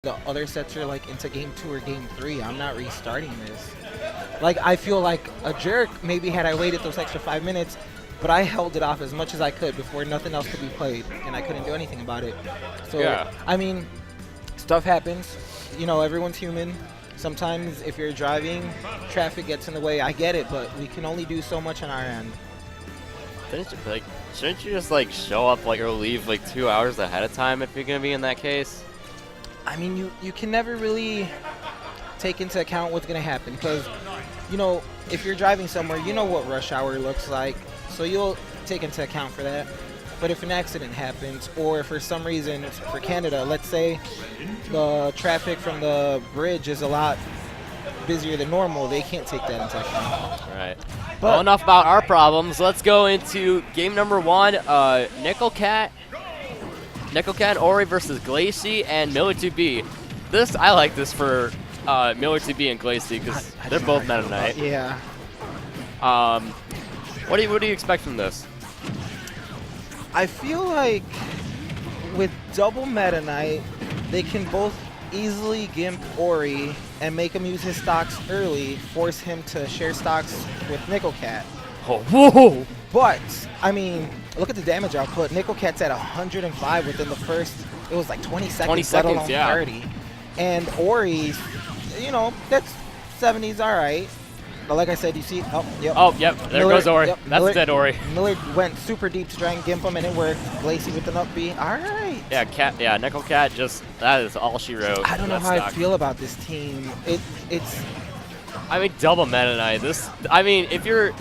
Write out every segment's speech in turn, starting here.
the other sets are like into game 2 or game 3, I'm not restarting this. Like, I feel like a jerk maybe had I waited those extra 5 minutes, but I held it off as much as I could before nothing else could be played, and I couldn't do anything about it. So, yeah. I mean, stuff happens. You know, everyone's human. Sometimes if you're driving, traffic gets in the way. I get it, but we can only do so much on our end. Shouldn't you just like show up like or leave like 2 hours ahead of time if you're gonna be in that case? I mean, you can never really take into account what's gonna happen because, you know, if you're driving somewhere, you know what rush hour looks like, so you'll take into account for that. But if an accident happens, or for some reason for Canada, let's say the traffic from the bridge is a lot busier than normal, they can't take that into account. Right. But Well, enough about our problems. Let's go into game number 1. Nicklecat, Ori versus Glacey and Miller2B. I like this for Miller2B and Glacey because they're both Meta Knight. Yeah. What do you expect from this? I feel like with double Meta Knight, they can both easily gimp Ori and make him use his stocks early, force him to share stocks with Nicklecat. Oh, whoa! But, I mean, look at the damage output. Nicklecat's at 105 within the first, it was like 20 seconds, 20 let seconds, alone yeah. 30. And Ori's, you know, that's 70's all right. But like I said, you see, Oh, yep, there Miller, goes Ori. yep, That's Miller, dead Ori. Miller went super deep to try and gimp him, and it worked. Glacey with an up B. All right. Yeah, Nicklecat just, that is all she wrote. I don't know how I feel about this team. It's. I mean, double Meta Knight. I mean, if you're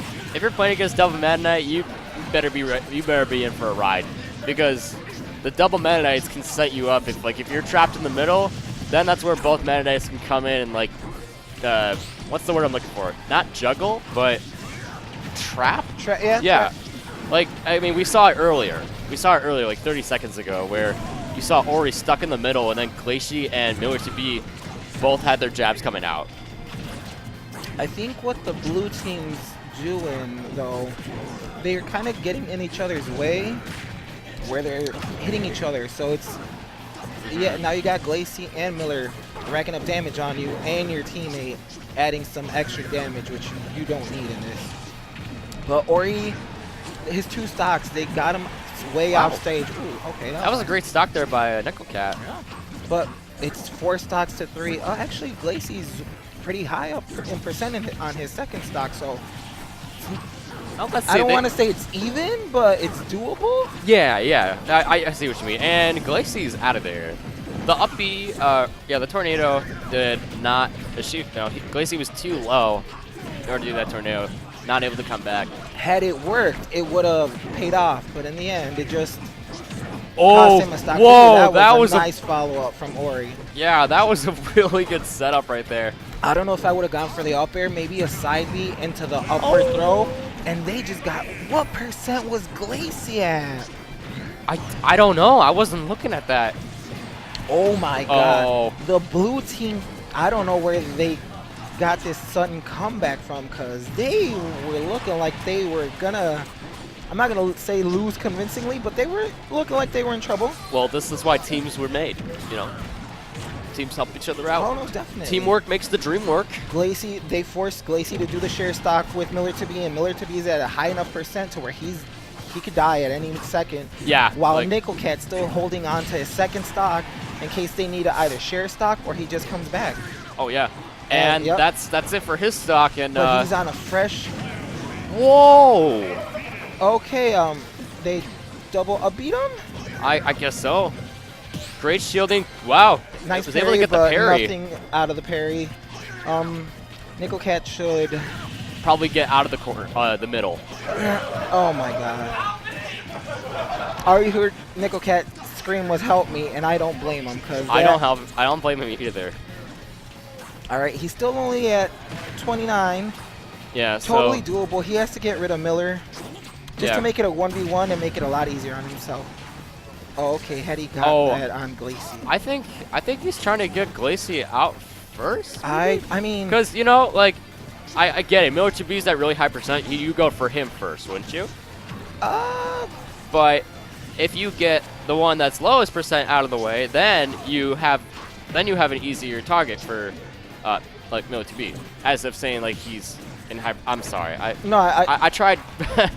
playing against double Meta Knight, you better be in for a ride, because the double Meta Knights can set you up. If you're trapped in the middle, then that's where both Meta Knights can come in and like, what's the word I'm looking for? Not juggle, but trap. Yeah. Yeah. Like, I mean, we saw it earlier. Like 30 seconds ago, where you saw Ori stuck in the middle, and then Glacey and Miller2B both had their jabs coming out. I think what the blue team's doing, though, they're kind of getting in each other's way, where they're hitting each other. So it's, yeah, now you got Glacey and Miller racking up damage on you, and your teammate adding some extra damage, which you don't need in this. But Ori, his 2 stocks, they got him way off stage. Ooh, okay. That was a great stock there by Nicklecat. Yeah. But it's 4 stocks to 3. Actually, Glacey's pretty high up in percent on his second stock, so I don't want to say it's even, but it's doable. Yeah. I see what you mean. And Glacey's out of there. The up B, the tornado did not shoot. No, Glacey was too low in order to do that tornado. Not able to come back. Had it worked, it would have paid off, but in the end, it just cost him a stock. Whoa, that was a nice follow-up from Ori. Yeah, that was a really good setup right there. I don't know if I would have gone for the up air, maybe a side B into the upward throw, and they just got, what percent was Glacey at? I don't know. I wasn't looking at that. Oh my god. The blue team, I don't know where they got this sudden comeback from, because they were looking like they were gonna, I'm not gonna say lose convincingly, but they were looking like they were in trouble. Well, this is why teams were made, you know. Teams help each other out. Oh, no, definitely. Teamwork makes the dream work. Glacey, they forced Glacey to do the share stock with Miller2B, and Miller2B is at a high enough percent to where he could die at any second. Yeah. While Nicklecat's still holding on to his second stock in case they need to either share stock or he just comes back. Oh yeah. And that's it for his stock. And but he's on a fresh. Whoa. Okay. They double beat him. I guess so. Great shielding. Wow. Nice was parry, able to get the but parry. Nothing out of the parry. Nicklecat should probably get out of the corner, the middle. Oh my god. I already heard Nicklecat scream was "help me," and I don't blame him, because I don't blame him either. All right, he's still only at 29. Yeah, totally doable. He has to get rid of Miller just to make it a 1v1 and make it a lot easier on himself. Oh, okay, had he got that on Glacey. I think he's trying to get Glacey out first. I mean, because you know, like, I get it. Miller2B is at really high percent. You go for him first, wouldn't you? But if you get the one that's lowest percent out of the way, then you have then you have an easier target for like Miller2B, as if saying like he's in high. I'm sorry. I tried.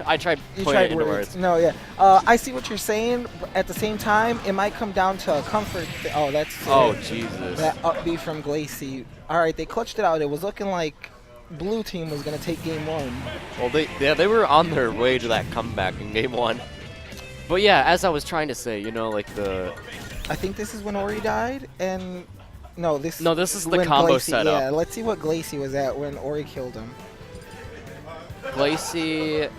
I tried putting it into words. No, yeah. I see what you're saying. But at the same time, it might come down to a comfort. Oh, that's. Oh, Jesus. That up B from Glacey. All right, they clutched it out. It was looking like blue team was gonna take game 1. Well, they were on their way to that comeback in game 1. But yeah, as I was trying to say, you know, like the. I think this is when Ori died, and no, this is the combo Glacey, setup. Yeah, let's see what Glacey was at when Ori killed him. Glacey,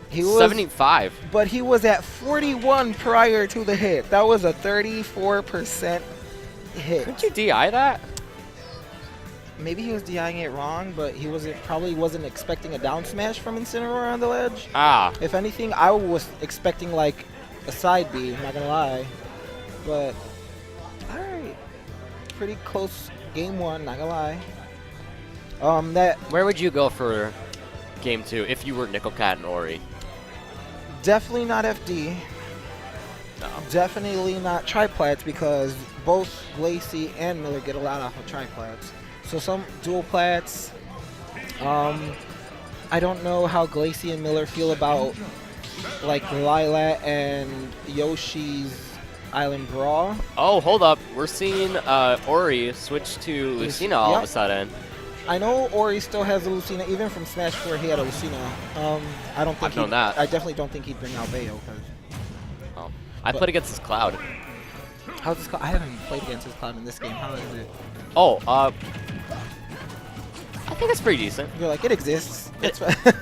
he was 75. But he was at 41 prior to the hit. That was a 34% hit. Couldn't you DI that? Maybe he was DIing it wrong, but he probably wasn't expecting a down smash from Incineroar on the ledge. Ah. If anything, I was expecting like a side B, I'm not gonna lie. But alright. Pretty close game 1, not gonna lie. Where would you go for game 2 if you were Nicklecat and Ori? Definitely not FD. No. Definitely not triplats, because both Glacey and Miller get a lot off of triplats. So some dual plats. I don't know how Glacey and Miller feel about like Lilat and Yoshi's Island Brawl. Oh, hold up. We're seeing Ori switch to Lucina all of a sudden. I know Ori still has a Lucina, even from Smash 4 he had a Lucina. I don't think I've known that. I definitely don't think he'd bring out Bayo. Oh. I played against this Cloud. How's this Cloud? I haven't played against this Cloud in this game. How is it? Oh, I think it's pretty decent. You're like, it exists.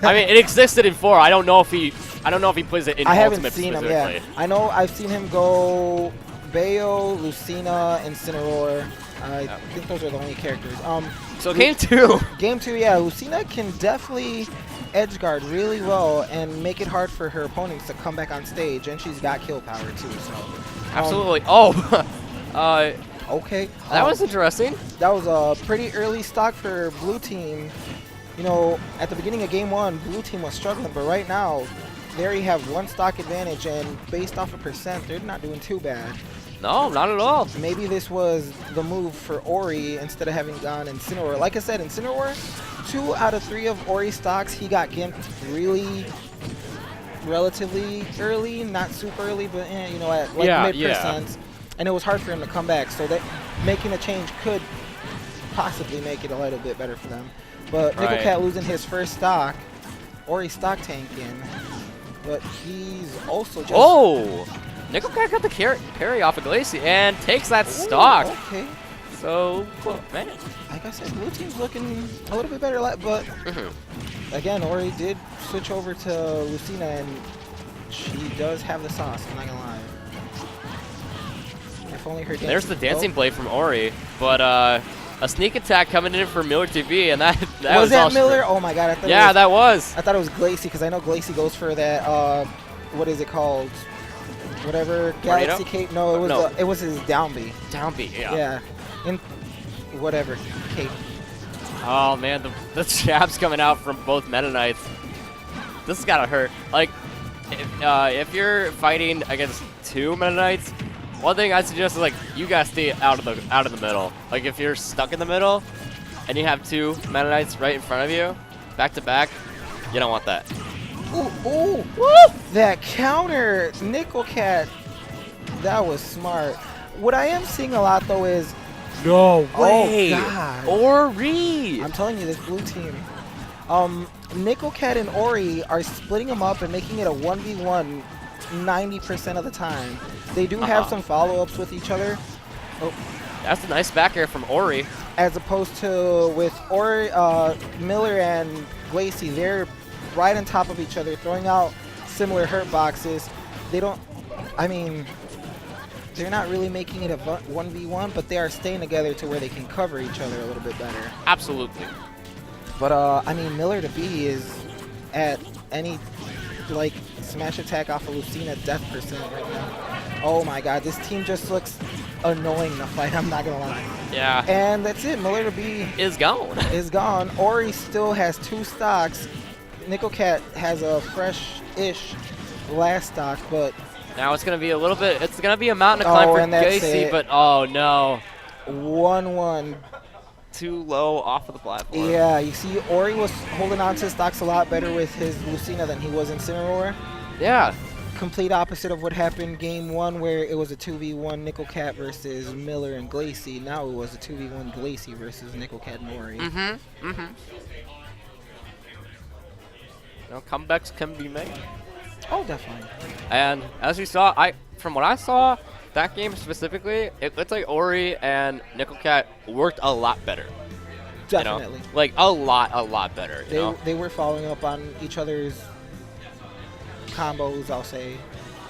I mean, it existed in 4. I don't know if he plays it in I haven't Ultimate seen him. specifically. Yeah, I know I've seen him go Bayo, Lucina, Incineroar. I think those are the only characters. So game 2. Game 2, yeah. Lucina can definitely edge guard really well and make it hard for her opponents to come back on stage, and she's got kill power too. So absolutely. Okay. That was interesting. That was a pretty early stock for blue team. You know, at the beginning of game 1, blue team was struggling, but right now they already have 1 stock advantage, and based off of percent, they're not doing too bad. No, not at all. Maybe this was the move for Ori instead of having gone Incineroar. Like I said, Incineroar, 2 out of 3 of Ori's stocks, he got gimped really relatively early, not super early, but you know, at like mid-percent. And it was hard for him to come back, so that making a change could possibly make it a little bit better for them. But Nicklecat losing his first stock, Ori stock tanking, but he's also just... Oh! Nicklecat got the carry off of Glacey and takes that stock. Okay. So, cool, man. Like I said, blue team's looking a little bit better, but again, Ori did switch over to Lucina, and she does have the sauce, I'm not gonna lie. If only her There's the dancing blade from Ori, but a sneak attack coming in for Miller2B, and that was that Miller? Oh my god, I thought that was. I thought it was Glacey, because I know Glacey goes for that, what is it called? Whatever, Galaxy Cape. No, it was his down B. Down B, yeah. Yeah. In whatever, Cape. Oh man, the jabs coming out from both Meta Knights. This has gotta hurt. Like, if you're fighting against 2 Meta Knights, one thing I suggest is like you gotta stay out of the middle. Like if you're stuck in the middle and you have 2 Meta Knights right in front of you, back to back, you don't want that. Ooh, woo! That counter, Nicklecat, that was smart. What I am seeing a lot though is no way, oh god, Ori. I'm telling you, this blue team, Nicklecat and Ori are splitting them up and making it a 1v1 90% of the time. They do have some follow-ups with each other. Oh, that's a nice back air from Ori. As opposed to with Ori, Miller and Glacey, they're right on top of each other, throwing out similar hurt boxes. They don't, I mean, they're not really making it a 1v1, but they are staying together to where they can cover each other a little bit better. Absolutely. But, I mean, Miller2B is at any, like, smash attack off of Lucina death percent right now. Oh my god, this team just looks annoying to fight, I'm not gonna lie. Yeah. And that's it, Miller2B is gone. Is gone. Ori still has 2 stocks. Nicklecat has a fresh-ish last stock, but Now it's gonna be a little bit. It's gonna be a mountain to climb for and that's Glacey, it. but oh no, 1-1. too low off of the platform. Yeah, you see, Ori was holding on to his stocks a lot better with his Lucina than he was Incineroar. Yeah. Complete opposite of what happened game 1, where it was a 2v1 Nicklecat versus Miller and Glacey. Now it was a 2v1 Glacey versus Nicklecat and Ori. Comebacks can be made. Oh, definitely. And as you saw, from what I saw, that game specifically, it looked like Ori and Nicklecat worked a lot better. Definitely. You know? Like a lot better. You know? They were following up on each other's combos, I'll say.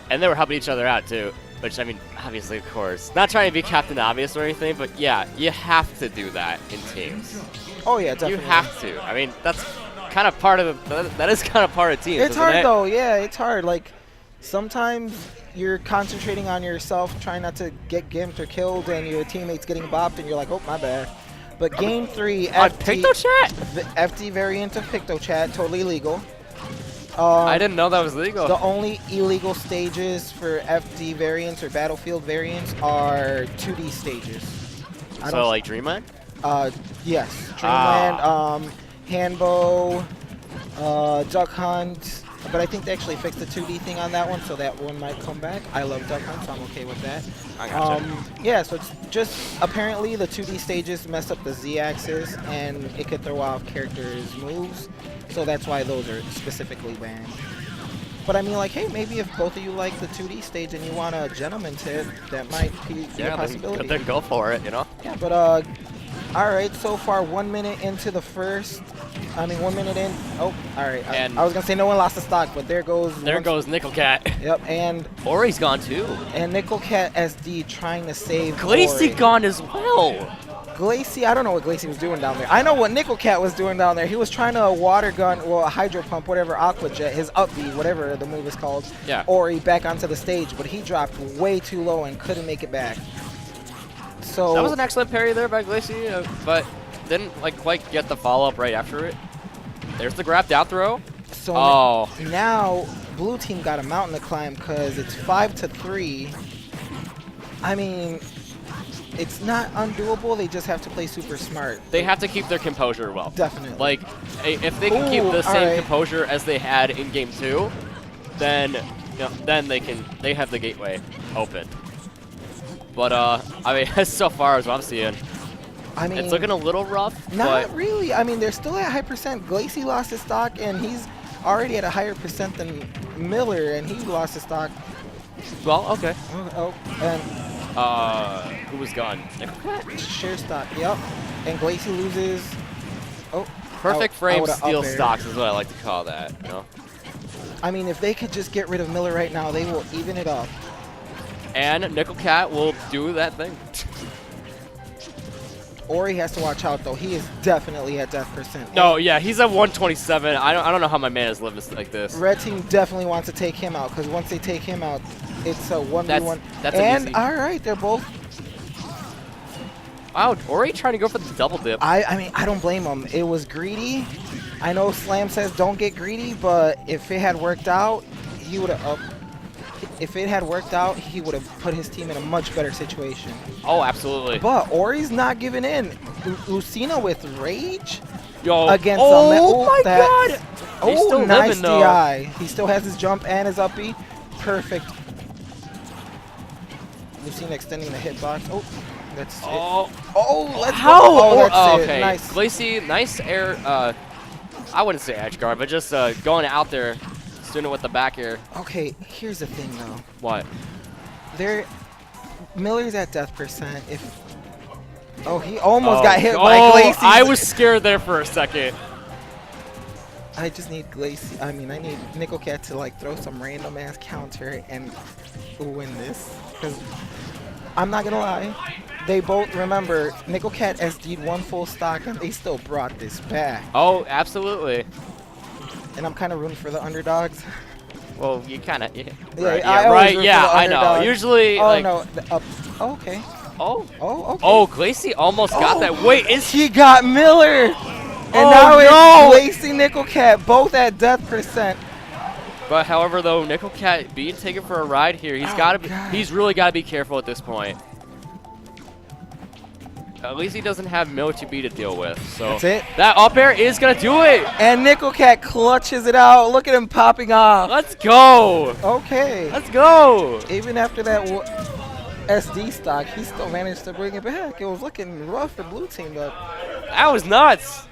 And they were helping each other out too, which I mean, obviously, of course, not trying to be Captain Obvious or anything, but yeah, you have to do that in teams. Oh yeah, definitely. You have to. I mean, that's kind of part of that is kind of part of teams. It's hard though. Yeah, it's hard. Like sometimes you're concentrating on yourself, trying not to get gimped or killed, and your teammate's getting bopped, and you're like, oh, my bad. But game 3, FD variant of PictoChat, totally legal. I didn't know that was legal. The only illegal stages for FD variants or Battlefield variants are 2D stages. So like Dreamland? Yes. Dreamland, Handbow, Duck Hunt. But I think they actually fixed the 2D thing on that one, so that one might come back. I love Duck Hunt, so I'm okay with that. I gotcha. Yeah, so it's just apparently the 2D stages mess up the Z-axis, and it could throw off characters' moves. So that's why those are specifically banned. But I mean, like, hey, maybe if both of you like the 2D stage and you want a gentleman tip, that might be a possibility. Then go for it, you know? Yeah, but all right, so far 1 minute into the first. I mean, 1 minute in. Oh, all right. I was gonna say no one lost the stock, but there goes. There goes Nicklecat. Yep, and Ori's gone too. And Nicklecat SD trying to save. Glacey gone as well. Glacey, I don't know what Glacey was doing down there. I know what Nicklecat was doing down there. He was trying to water gun, well, a hydro pump, whatever, Aqua Jet, his up B, whatever the move is called. Yeah. Ori back onto the stage, but he dropped way too low and couldn't make it back. So that was an excellent parry there by Glacey, but didn't quite get the follow up right after it. There's the grab down throw. So now blue team got a mountain to climb because it's 5-3. I mean, it's not undoable. They just have to play super smart. They have to keep their composure well. Definitely. Like, if they can keep the same composure as they had in game 2, then they have the gateway open. But I mean, so far as I'm seeing, I mean, it's looking a little rough. Not really. I mean, they're still at high percent. Glacey lost his stock, and he's already at a higher percent than Miller, and he lost his stock. Well, okay. And who was gone? Share stock. Yep. And Glacey loses. Oh. Perfect frame steal stocks is what I like to call that. You know. I mean, if they could just get rid of Miller right now, they will even it up. And Nicklecat will do that thing. Ori has to watch out though. He is definitely at death percent. No, yeah, he's at 127. I don't know how my man has lived like this. Red team definitely wants to take him out because once they take him out, it's a 1v1. That's and all right, they're both. Wow, Ori trying to go for the double dip. I mean, I don't blame him. It was greedy. I know Slam says don't get greedy, but if it had worked out, he would have. If it had worked out, he would have put his team in a much better situation. Oh, absolutely. But Ori's not giving in. Lucina with rage against oh my god! Oh, still nice living, DI. He still has his jump and his up B. Perfect. Lucina extending the hitbox. Oh, that's it. Oh, let's go. Oh, that's it. Okay. Nice. Glacey, nice air. I wouldn't say edge guard, but just going out there. Doing it with the back air. Okay, here's the thing though. What? Miller's at death percent. He almost got hit by Glacey. I was scared there for a second. I just need Glacey. I mean, I need Nicklecat to throw some random ass counter and win this. Because I'm not gonna lie, they both remember Nicklecat SD'd one full stock and they still brought this back. Oh, absolutely. And I'm kind of rooting for the underdogs. Well, you kind of, right? Yeah, I know. Usually, no. Okay. Okay. Oh, Glacey almost got that. Wait, he got Miller? And now it's Glacey, Nicklecat, both at death percent. But however, though, Nicklecat being taken for a ride here, he's really got to be careful at this point. At least he doesn't have Miller2B to deal with. So that's it. That up air is gonna do it. And Nicklecat clutches it out. Look at him popping off. Let's go. Okay. Let's go. Even after that SD stock, he still managed to bring it back. It was looking rough for blue team, but That was nuts.